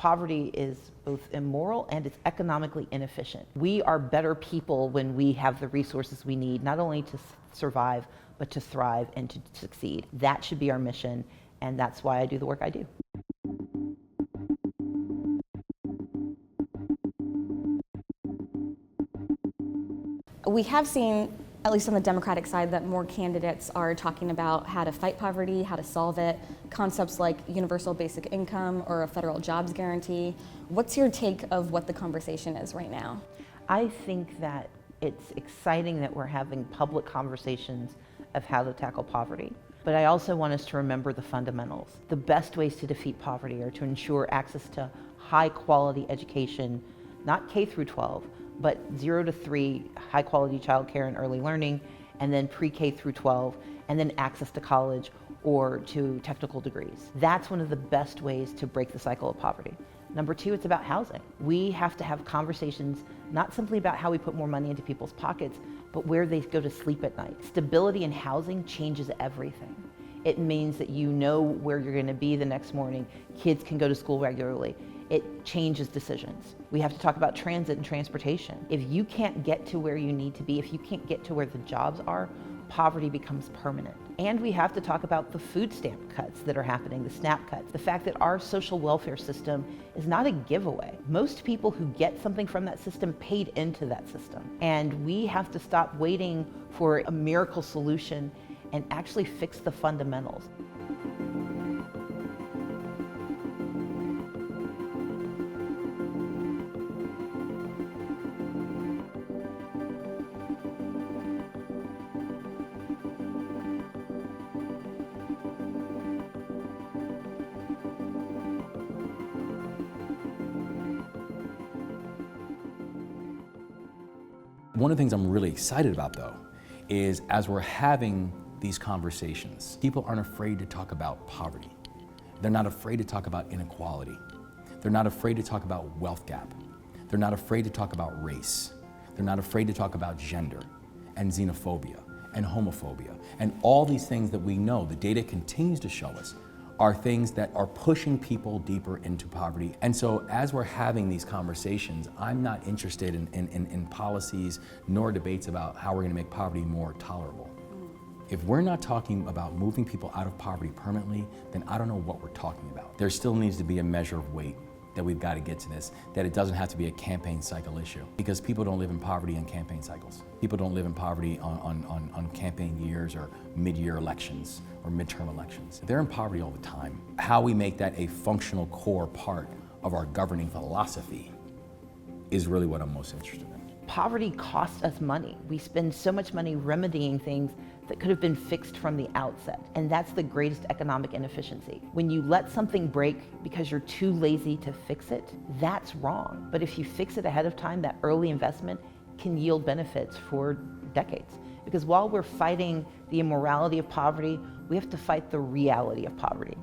Poverty is both immoral and it's economically inefficient. We are better people when we have the resources we need, not only to survive, but to thrive and to succeed. That should be our mission, and that's why I do the work I do. We have seen, at least on the Democratic side, that more candidates are talking about how to fight poverty, how to solve it, concepts like universal basic income or a federal jobs guarantee. What's your take of what the conversation is right now? I think that it's exciting that we're having public conversations of how to tackle poverty. But I also want us to remember the fundamentals. The best ways to defeat poverty are to ensure access to high quality education, not K through 12, but 0 to 3 high quality childcare and early learning, and then pre-K through 12, and then access to college or to technical degrees. That's one of the best ways to break the cycle of poverty. Number 2, it's about housing. We have to have conversations not simply about how we put more money into people's pockets, but where they go to sleep at night. Stability in housing changes everything. It means that you know where you're going to be the next morning. Kids can go to school regularly. It changes decisions. We have to talk about transit and transportation. If you can't get to where you need to be, if you can't get to where the jobs are, poverty becomes permanent. And we have to talk about the food stamp cuts that are happening, the SNAP cuts, the fact that our social welfare system is not a giveaway. Most people who get something from that system paid into that system. And we have to stop waiting for a miracle solution and actually fix the fundamentals. One of the things I'm really excited about, though, is as we're having these conversations, people aren't afraid to talk about poverty. They're not afraid to talk about inequality. They're not afraid to talk about wealth gap. They're not afraid to talk about race. They're not afraid to talk about gender and xenophobia and homophobia and all these things that we know the data continues to show us are things that are pushing people deeper into poverty. And so as we're having these conversations, I'm not interested in policies nor debates about how we're gonna make poverty more tolerable. If we're not talking about moving people out of poverty permanently, then I don't know what we're talking about. There still needs to be a measure of weight that we've got to get to this, that it doesn't have to be a campaign cycle issue. Because people don't live in poverty in campaign cycles. People don't live in poverty on campaign years or mid-year elections or midterm elections. They're in poverty all the time. How we make that a functional core part of our governing philosophy is really what I'm most interested in. Poverty costs us money. We spend so much money remedying things that could have been fixed from the outset. And that's the greatest economic inefficiency. When you let something break because you're too lazy to fix it, that's wrong. But if you fix it ahead of time, that early investment can yield benefits for decades. Because while we're fighting the immorality of poverty, we have to fight the reality of poverty.